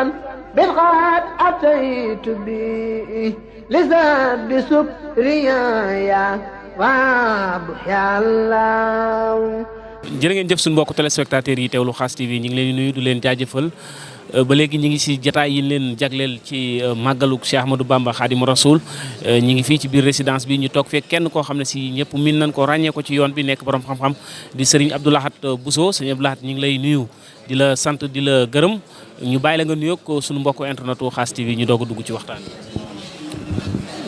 أنسا بالغاد أتيت به لزاد بسكريا وابحي الله. jërë ngeen jëf suñu mbokk téléspectateurs yi teewlu Khass TV ñu ngi leen di nuyu du leen jaajëfal ba léegi ñu ngi si jataay yi leen jagleel ci màggalu Cheikh Ahmadou Bamba Khadimu Rasoul ñu ngi fii ci biir résidence bi ñu toog fekk kenn koo xam ne si ñëpp min nañ ko ràññee ko ci yoon bi nekk borom xam-xam di Serigne Abdou Lahad Bousso. Serigne Abdou Lahad ñu ngi lay nuyu di la sant di la gërëm ñu bàyyi la nga nuyoog ko suñu mbokk internetu Khass TV ñu doog a dugg ci waxtaan bi.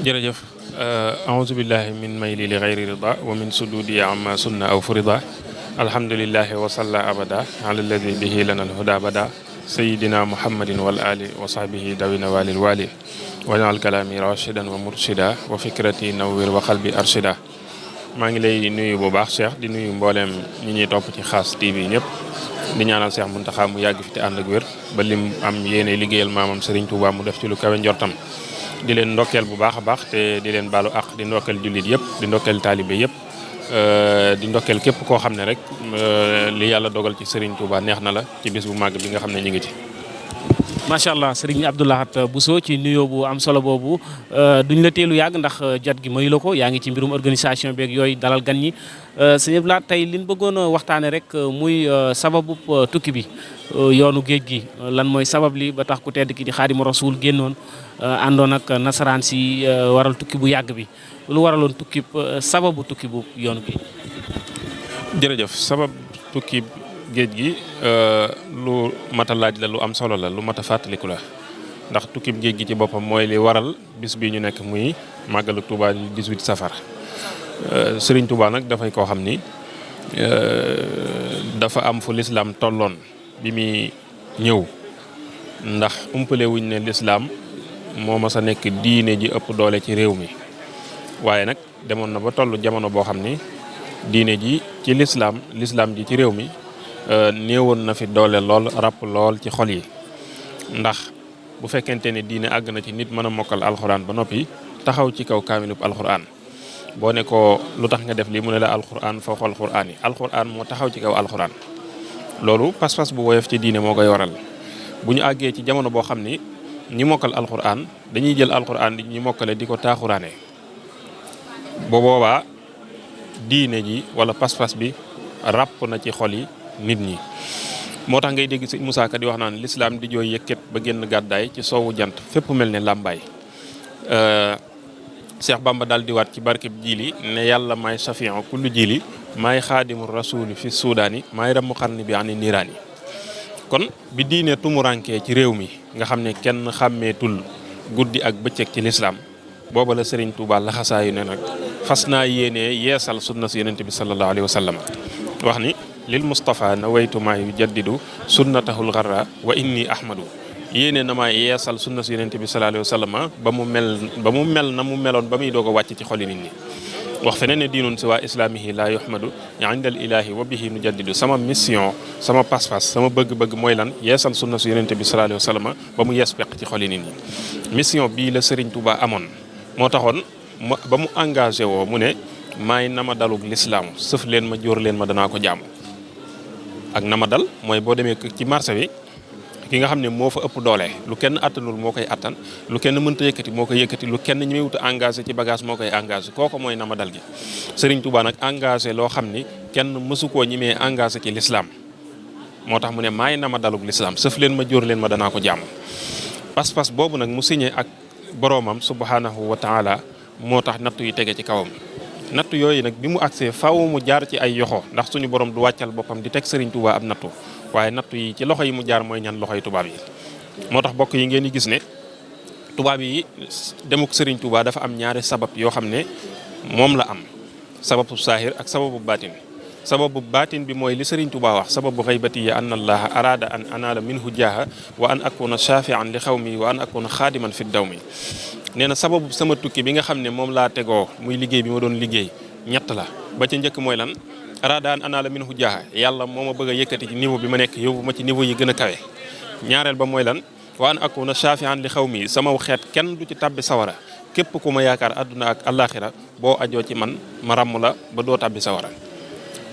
jërëjëf aouzu billahi min mayli li ghayri rida wa min sududi amma sunna aw furida alhamdulillahi wa salla abada ala alladi bihi lana alhuda bada sayidina muhammadin wal ali wa sahbihi dawina walil wali wajal kalami rashidan wa murshida wa fikrati nawwir wa qalbi arshida. maa ngi lay nuyu bu baax Cheikh di nuyu mbooleem ñi ñuy topp ci Khass TV ñëpp di ñaanal Cheikh Mountakha mu yàgg fi te ànd ak wér ba lim am yéene liggéeyal maamam Serigne Touba mu def ci lu kawe njortam. di leen ndokkeel bu baax a baax te di leen baalu àq di ndokkeel jullit yëpp di ndokkeel taalibe yëpp di ndokkeel képp koo xam ne rek li yàlla dogal ci Serigne Touba neex na la ci bis bu màgg bi nga xam ne ñu ngi ci. macha allah Serigne Abdou Lahad Bousso ci nuyoo bu am solo boobu duñ la teelu yàgg ndax jot gi mayu la ko yaa ngi ci mbirum organisation beeg yooyu dalal gan ñi sëñ Abdou Lahad tey liñ bëggoon a waxtaane rek muy sababu tukki bi yoonu géej gi lan mooy sabab li ba tax ku tedd ki di Xaadimu Rasuul génnoon àndoon ak nasaraan si waral tukki bu yàgg bi lu waraloon tukki sababu tukki bu yoonu géej. jërëjëf sabab tukki géej gi lu mat a laaj la lu am solo la lu mat a fàttaliku la ndax tukki géej gi ci boppam mooy li waral bis bi ñu nekk muy màggalu Touba 18 safar Serigne Touba nag dafay koo xam ni dafa am fu lislaam tolloon bi muy ñëw ndax umpale wuñ ne lislaam moo mas a nekk diine ji ëpp doole ci réew mi waaye nag demoon na ba toll jamono boo xam ni diine ji ci lislaam ji ci réew mi néewoon na fi doole lool ràpp lool ci xol yi ndax bu fekkente ne diine àgg na ci nit mën a mokkal alxuraan ba noppi taxaw ci kaw kaamilub alxuraan boo ne ko lu tax nga def lii mu ne la alxuraan foo xool alxuraan yi alxuraan moo taxaw ci kaw alxuraan loolu pas-pas bu woyof ci diine moo koy waral bu ñu àggee ci jamono boo xam ni ñi mokkal alxuraan dañuy jël alxuraan di ñu mokkale di ko taaxuraane bu boobaa diine ji wala pas-pas bi ràpp na ci xol yi nit ñi moo tax ngay dégg si Musaa Ka di wax naan lislaam di jooy yëkkat ba génn gàddaay ci soowu jant fépp mel ne làmbaay Cheikh Bamba daal di waat ci barkeb jiili ne yàlla maay safion kullu jiili maay xaadimu rasuuli fi suudaani maay ramu xarni bi ani niiraani kon bi diine tumurankee ci réew mi nga xam ne kenn xàmmeetul guddi ak bëccëg ci lislaam booba la Serigne Touba laxasaayu ne nag fas naa yéenee yeesal sunna si yonente bi sallallahu alayhi wa sallam wax ni lil Mustafa na waytu maa yu jaddidu sunnatahul garra wa inni ahmadu yéene na maa yeesal sunna si yonente bi sallallahu alayhi wa sallam ba mu mel na mu meloon ba muy doog a wàcc ci xoli nit ñi wax feneen ne diinun si waa islaamihi laa yuhmadu indal ilahi wa bihi nu jaddidu sama mission sama pas-pas sama bëgg-bëgg mooy lan yeesal sunna si yonente bi sallallahu alayhi wa sallam ba mu yees peq ci xoli nit ñi mission bii la Serigne Touba amoon moo taxoon ba mu engagé woo mu ne maay nama dalug lislaam sëf leen ma jóor leen ma danaa ko jaamu ak nama dal mooy boo demee ci marché bi ki nga xam ne moo fa ëpp doole lu kenn attanul moo koy attan lu kenn mënta yëkkati moo koy yëkkati lu kenn ñi wuta engagé ci bagage moo koy engagé kooku mooy nama dal gi Serigne Touba nag engagé loo xam ni kenn mësu koo ñi mee engagé ci lislaam moo tax mu ne maay nama dalug lislaam sëf leen ma jóor leen ma danaa ko jaamu pas-pas boobu nag mu signé ak boroomam subhanahu wa taala moo tax nattu yi tege ci kawam nattu yooyu nag bi mu agsee faaw mu jaar ci ay yoxo ndax suñu borom du wàccal boppam di teg Serigne Touba ab nattu waaye nattu yi ci loxo yi mu jaar mooy ñan loxoy tubaab yi moo tax bokk yi ngeen di gis ne tubaab yi demuk Serigne Touba dafa am ñaari sabab yoo xam ne moom la am sababu saahir ak sababu baatin sababu baatin bi mooy li Serigne Touba wax sababu xaybati ya an allaha arada an anaala minhu jaaha wa an akuna shafian li xawmi wa an akuna xaadiman fi daw mi nee na sababu sama tukki bi nga xam ne moom laa tegoo muy liggéey bi ma doon liggéey ñett la ba ca njëkk mooy lan arada an anaala minhu jaaha yàlla moo ma bëgg a yëkkati ci niveau bi ma nekk yóbbu ma ci niveau yi gën a kawe ñaareel ba mooy lan wa an akuna shafian li xawmi sama xeet kenn du ci tabbi sawara képp ku ma yaakaar àdduna ak àllaaxira boo ajoo ci man ma ràmm la ba doo tabbi sawara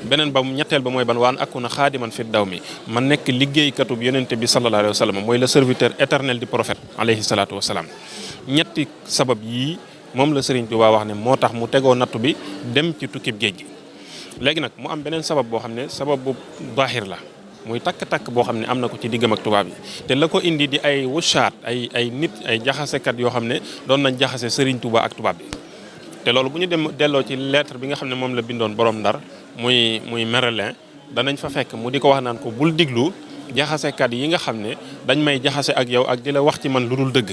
beneen ba ñetteel ba mooy ban waan akuna xaadiman fi daw mi ma nekk liggéeykatub yonente bi sallallahu alayhi wa sallam mooy le serviteur éternel du prophète alayhi salaatu wasalaam. ñetti sabab yii moom la Sëriñ Tuubaa wax ne moo tax mu tegoo nattu bi dem ci tukkib géej gi. léegi nag mu am beneen sabab boo xam ne sabab bu baaxir la muy takk-takk boo xam ne am na ko ci diggam ak tubaab yi te la ko indi di ay wushaat ay nit ay jaxasekat yoo xam ne doon nañ jaxase Sëriñ Tuubaa ak tubaab bi. te loolu bu ñu delloo ci lettre bi nga xam ne moom la bindoon borom Ndar muy Merlin danañ fa fekk mu di ko wax naan ko bul diglu jaxasekat yi nga xam ne dañ may jaxase ak yow ak di la wax ci man lu dul dëgg.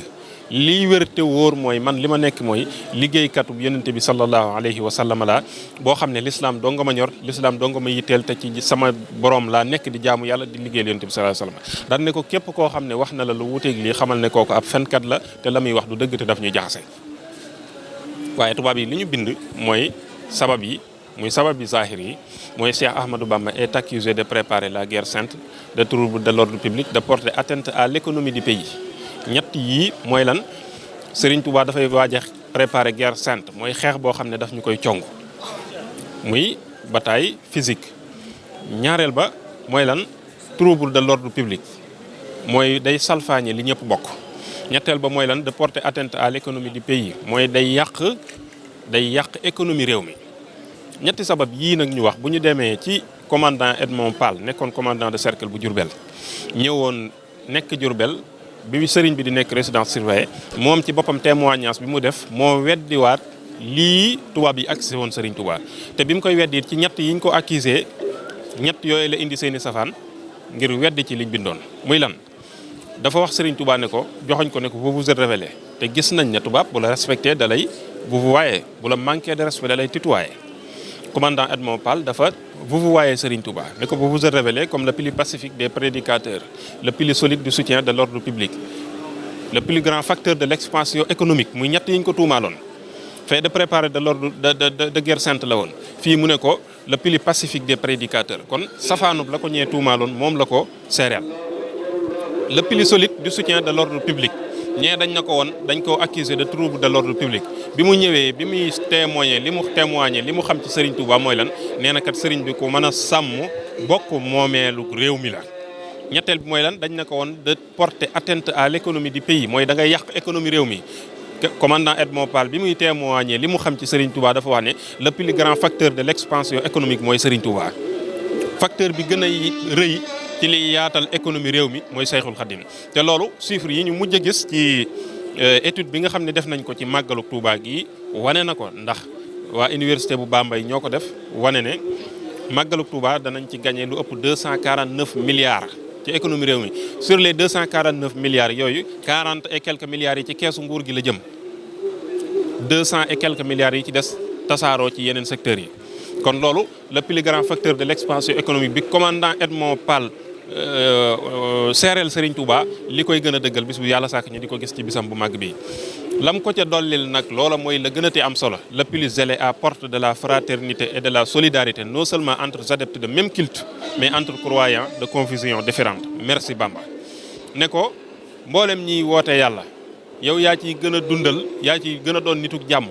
lii wér te wóor mooy man li ma nekk mooy liggéeykatub yonente bi sallallahu alayhi wa sallam la boo xam ne l'islam doo nga ma ñor l'islam doo nga ma yitteel te ci sama borom laa nekk di jaamu yàlla di liggéeyal yonente bi sallallahu alayhi wa sallam daan ne ko képp koo xam ne wax na la lu wuteeg lii xamal ne kooku ab fenkat la te la muy wax du dëgg te daf ñuy jaxase. waaye tubaab yi li ñu bind mooy sabab yi muy sabab bi zahir yi mooy Cheikh Ahmadou Bamba est accusé de préparer la guerre sainte, de trouble de l'ordre public, de porter atteinte à l'économie du pays. ñett yii mooy lan Serigne Touba dafay waaj a préparer guerre sainte mooy xeex boo xam ne daf ñu koy cong muy bataille physique. ñaareel ba mooy lan trouble de l'ordre public mooy day salfaañe li ñëpp bokk. ñetteel ba mooy lan de porter atteinte à l'économie du pays mooy day yàq économie réew mi. ñetti sabab yii nag ñu wax bu ñu demee ci commandant Edmond Pal nekkoon commandant de cercle bu Diourbel ñëwoon nekk Diourbel bi sëriñ bi di nekk résidence surveillée moom ci boppam témoignage bi mu def moo weddiwaat lii tubaab yi accusé woon Sëriñ Tuubaa te bi mu koy weddi ci ñett yi ñu ko accusé ñett yooyu la indi seeni safaan ngir weddi ci liñ bindoon muy lan dafa wax Sëriñ Tuubaa ne ko joxoñ ko ne ko vous vous êtes révélé te gis nañ ne tubaab bu la respecté da lay vouvoyer bu la manqué de respect da lay tutoyer. Commandant Edmond Pal dafa vouvoyer Serigne Touba ne ko vous vous êtes révélé comme le plus pacifique des prédicateurs, le plus solide du soutien de l'ordre public, le plus grand facteur de l'expansion économique muy ñett yi ñu ko tuumaaloon. fait de préparer de l'ordre de guerre sainte la woon fii mu ne ko le plus pacifique des prédicateurs kon safaanub la ko ñee tuumaaloon moom la ko seereel. le plus solide du soutien de l'ordre public ñee dañ na ko woon dañ ko accusé de trouble de l'ordre public bi mu ñëwee bi muy témoigner li mu xam ci Serigne Touba mooy lan nee na kat Serigne bi ko mën a sàmm bokk moomeelu réew mi la. ñetteel bi mooy lan dañ na ko woon de porter atteinte à l'économie du pays mooy da ngay yàq économie réew mi. Commandant Edmond Pal bi muy témoigner li mu xam ci Serigne Touba dafa wax ne le plus grand facteur de l'expansion économique mooy Serigne Touba. facteur bi gën a rëy ci li yaatal économie réew mi mooy Sayxul Xadim te loolu chiffres yi ñu mujj a gis ci étude bi nga xam ne def nañ ko ci màggalu Touba gi wane na ko ndax waa université bu Bambey ñoo ko def wane ne màggalu Touba danañ ci gagné lu ëpp 249 milliards ci économie réew mi sur les 249 milliards yooyu 40 et quelques milliards yi ci keesu nguur gi la jëm 200 et quelques milliards yi ci des tasaaroo ci yeneen secteurs yi kon loolu le plus grand facteur de l'expansion économique bi commandant Edmond Pal seereel Serigne Touba li koy gën a dëggal bis bu yàlla sàkk ñu di ko gis ci bisam bu màgg bi lam ko ca dollil nag loola mooy la gën a te am solo le plus zélé à porte de la fraternité et de la solidarité non seulement entre adeptes de même culte mais entre croyants de confessions différentes merci Bamba ne ko mboolem ñiy woote yàlla yow yaa ciy gën a dundal yaa ciy gën a doon nituk jàmm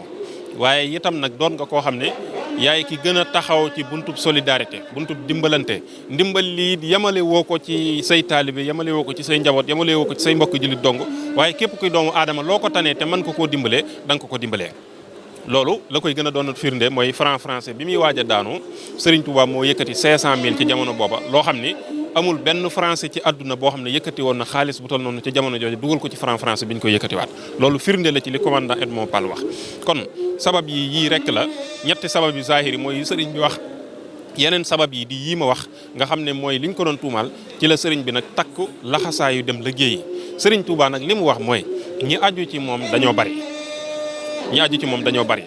waaye itam nag doon nga koo xam ne yaay ki gën a taxaw ci buntub solidarité buntub dimbalante ndimbal lii yemale woo ko ci say taalibe yemale woo ko ci say njaboot yemale woo ko ci say mbokk jullit dong waaye képp kuy doomu aadama loo ko tanee te mën ko koo dimbalee da nga ko dimbalee. loolu la koy gën a doon firnde mooy franc français bi muy waaj a daanu Serigne Touba moo yëkkati 500000 ci jamono booba loo xam ni amul benn français ci àdduna boo xam ne yëkkati woon na xaalis bu toll noonu ci jamono jooju dugal ko ci franc français bi ñu koy yëkkatiwaat loolu firnde la ci li commandant Edmond Pal wax. kon sabab yi yii rek la ñetti sabab yu zahiri mooy yu sëriñ bi wax yeneen sabab yi di yii ma wax nga xam ne mooy liñ ko doon tuumaal ci la sëriñ bi nag takku laxasaayu dem liggéeyi sëriñ Touba nag li mu wax mooy ñi aju ci moom dañoo bari.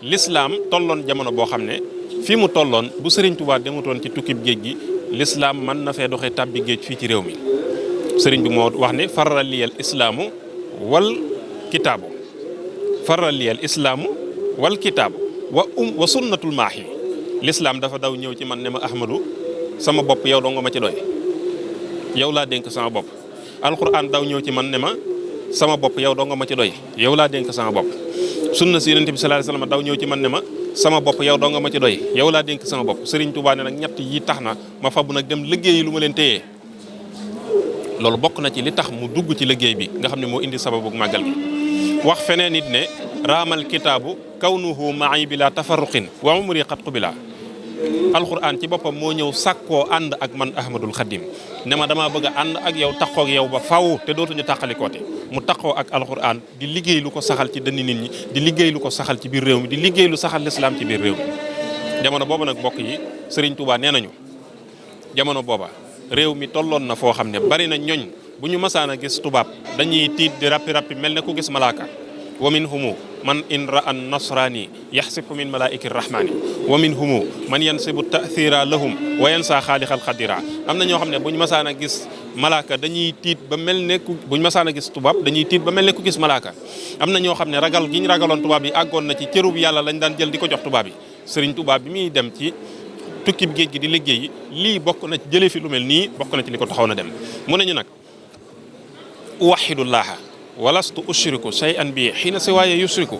l'islam tolloon jamono boo xam ne fii mu tolloon bu Serigne Touba demutoon ci tukkib géej gi l'islam mën na fee doxee tàbbi géej fii ci réew mi Serigne bi moo wax ne faral liyal islaamu wal kitaabu wa sunnatul maahi l'islam dafa daw ñëw ci man ne ma Ahmadou sama bopp yow doo nga ma ci doy yow laa dénk sama bopp alquran daw ñëw ci man ne ma sama bopp yow doo nga ma ci doy yow laa dénk sama bopp sunna si yonent bi sallallahu alayhi wasallam daw ñëw ci man ne ma sama bopp yow doo nga ma ci doy yow laa dénk sama bopp Serigne Touba ne nag ñett yi tax na ma fabu nag dem liggéeyi lu ma leen téyee loolu bokk na ci li tax mu dugg ci liggéey bi nga xam ne moo indi sababu màggal gi wax feneen nit ne raamal kitaabu kawnuhu ma'i bila tafarruqin wa umri qad qubila alquran ci boppam moo ñëw sàkkoo ànd ak man Ahmadul Xadim ne ma damaa bëgg a ànd ak yow taxoo ak yow ba faw te dootuñu tàqalikooti mu taxoo ak alquran di liggéey lu ko saxal ci dënni nit ñi di liggéey lu ko saxal ci biir réew mi di liggéey lu saxal lislaam ci biir réew mi jamono booba nag mbokk yi Serigne Touba nee nañu jamono booba réew mi tolloon na foo xam ne bari na ñoñ bu ñu masaan a gis tubaab dañuy tiit di rappi mel ne ku gis malaaka wa minhumu man in ra'a nasrani yaxsibu min malaa'iki rahmani wa minhumu man yansibu ta'thira lahum wa yansa xaalixal xadira am na ñoo xam ne bu ñu masaan a gis malaaka dañuy tiit ba mel ne ku bu ñu masaan a gis tubaab dañuy tiit ba mel ne ku gis malaaka am na ñoo xam ne ragal gi ñu ragaloon tubaab yi àggoon na ci cërub yàlla lañ daan jël di ko jox tubaab yi Serigne Touba bi muy dem ci tukkib géej gi di liggéey lii bokk na ci jëlee fi lu mel nii bokk na ci li ko taxaw na dem mu ne ñu nag uwaxidullaha walastu ushriku shay'an bi xiina si waaye yushriku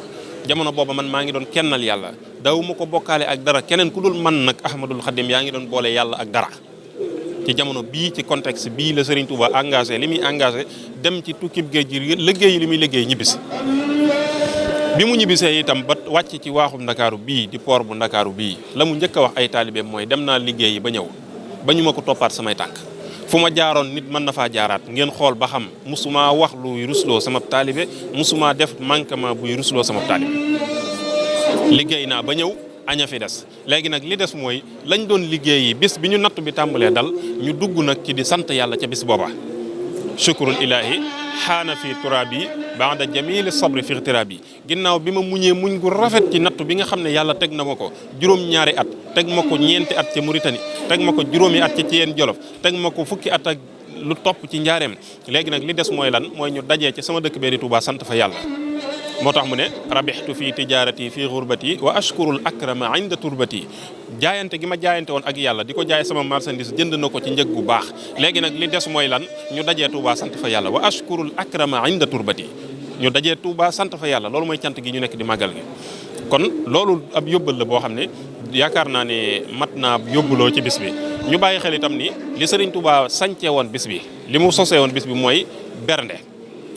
jamono booba man maa ngi doon kennal yàlla daw ma ko bokkaale ak dara keneen ku dul man nag Ahmadul Xadim yaa ngi doon boole yàlla ak dara ci jamono bii ci contexte bii la Serigne Touba engagé li muy engagé dem ci tukkib géej gi liggéey li muy liggéey ñibbisi bi mu ñibbisee itam ba wàcc ci waaxum ndakaaru bii di port bu ndakaaru bii la mu njëkk a wax ay taalibeem mooy dem naa liggéey ba ñëw ba ñu ma ko toppaat samay tànk fu ma jaaroon nit mën na faa jaaraat ngeen xool ba xam musuma wax luy rusloo sama taalibe musuma def manquement buy rusloo sama taalibe liggéey naa ba ñëw aña fi des léegi nag li des mooy lañ doon liggéey yi bis bi ñu natt bi tàmbalee dal ñu dugg nag ci di sant yàlla ca bis booba shukrul ilaahi xaana fi turaabi baada jamili sabri fi ixtiraabi ginnaaw bi ma muñee muñ gu rafet ci nattu bi nga xam ne yàlla teg na ma ko juróom-ñaari at teg ma ko ñeenti at ca Mauritanie teg ma ko juróomi at ci Thiène Jolof teg ma ko fukki at ak lu topp ci njaareem léegi nag li des mooy lan mooy ñu dajee ci sama dëkk bee di Touba sant fa yàlla moo tax mu ne rabixtu fi tijarati fi xurbati wa ashkurul akrama inda turbati jaayante gi ma jaayante woon ak yàlla di ko jaay sama marchandise jënd na ko ci njëg gu baax léegi nag li des mooy lan ñu dajee Touba sant fa yàlla wa ashkurul akrama inda turbati ñu dajee Touba sant fa yàlla loolu mooy cant gi ñu nekk di màggal gi kon loolu ab yóbbal la boo xam ne yaakaar naa ne mat naa yóbbuloo ci bis bi ñu bàyyi xel itam ni li Serigne Touba sañcee woon bis bi li mu sosee woon bis bi mooy bernde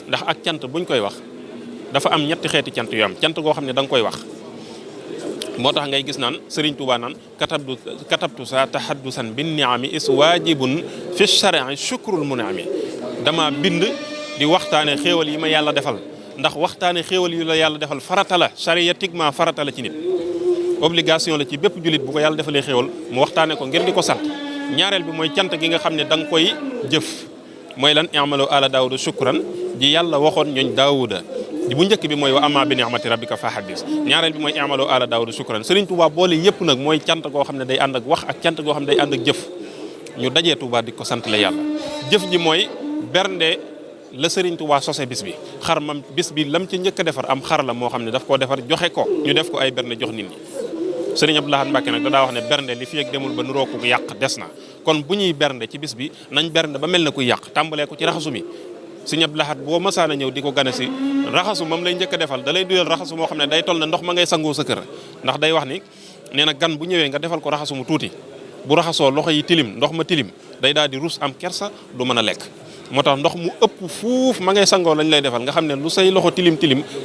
ndax ak cant buñ koy wax dafa am ñetti xeeti cant yu am cant goo xam ne da nga koy wax moo tax ngay gis naan Serigne Touba naan katabtu sa tahaddusan bin niami is waajibun fi shari'i shukrul munami dama bind di waxtaane xéewal yi ma yàlla defal ndax waxtaane xéewal yi la yàlla defal farata la chariatiquement farata la ci nit obligation la ci bépp jullit bu ko yàlla defalee xéewal mu waxtaane ko ngir di ko sant ñaareel bi mooy cant gi nga xam ne da nga koy jëf mooy lan i'malu ala daawuda shukran ji yàlla waxoon ñooñ daawuda bu njëkk bi mooy wa amma bi ni'mati rabbika fa haddis ñaareel bi mooy i'malu ala daawuda shukran Serigne Touba boole yëpp nag mooy cant goo xam ne day ànd ak wax ak cant goo xam ne day ànd ak jëf ñu dajee Touba di ko sant la yàlla jëf ji mooy bernde la Serigne Touba sose bis bi xar mam bis bi lam ci njëkk a defar am xar la moo xam ne daf koo defar joxe ko ñu def ko ay bernde jox nit ñi Serigne Abdou Lahad Mbacké nag da daa wax ne bernde li fi ak demul ba nuroo ko yàq des na kon bu ñuy bernde ci bis bi nañ bernde ba mel na kuy yàq tàmbalee ko ci raxasu mi Serigne Abdou Lahad boo masaana ñëw di ko gane si raxasu moom lay njëkk a defal da lay duyal raxasu moo xam ne day toll ne ndox ma ngay sangoo sa kër ndax day wax ni nee na gan bu ñëwee nga defal ko raxasu mu tuuti bu raxasoo loxo yi tilim ndox ma tilim day daal di rus am kersa du mën a lekk moo tax ndox mu ëpp fuuf ma ngay sangoo lañ lay defal nga xam ne lu say loxo tilim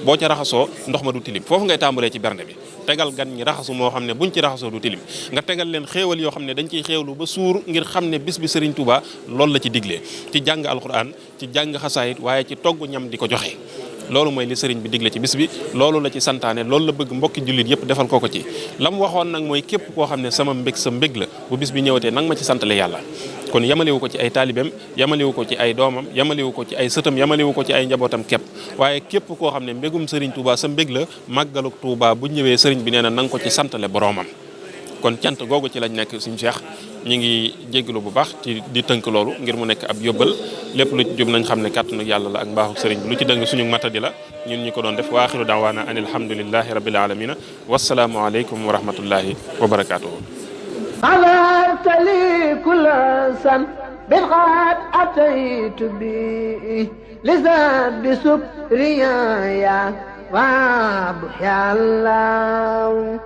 boo ca raxasoo ndox ma du tilim foofu ngay tàmbalee ci bernde bi tegal gan ñi raxasu moo xam ne buñ ci raxasoo du tilim nga tegal leen xéewal yoo xam ne dañ ciy xéewlu ba suur ngir xam ne bis bi Serigne Touba loolu la ci diglee ci jàng alquran ci jàng xasaayit waaye ci togg ñam di ko joxe loolu mooy li Serigne bi digle ci bis bi loolu la ci santaane loolu la bëgg mbokki jullit yëpp defal ko ci la mu waxoon nag mooy képp koo xam ne sama mbég sa mbég la bu bis bi ñëwatee nang ma ci santale yàlla kon yamalewu ko ci ay taalibeem yamalewu ko ci ay doomam yamalewu ko ci ay sëtam yamalewu ko ci ay njabootam képp waaye képp koo xam ne mbégum Serigne Touba sa mbég la màggaluk Touba bu ñëwee Serigne bi nee na nanga ko ci santale boroomam kon cant googu ci lañ nekk suñu Cheikh ñu ngi jégalu bu baax ci di tënk loolu ngir mu nekk ab yóbbal lépp lu ci jub nañ xam ne kàttanu yàlla la ak mbaaxu Serigne bi lu ci dëng suñu matadi la ñun ñi ko doon def wa axiru daawaana an alhamdulillahi rabbil alamina wasalaamu aleykum wa rahmatullahi wa barakatuhu غفرت لي كل سن بالغاد أتيت به لزاد بسكريا يا وابح يا الله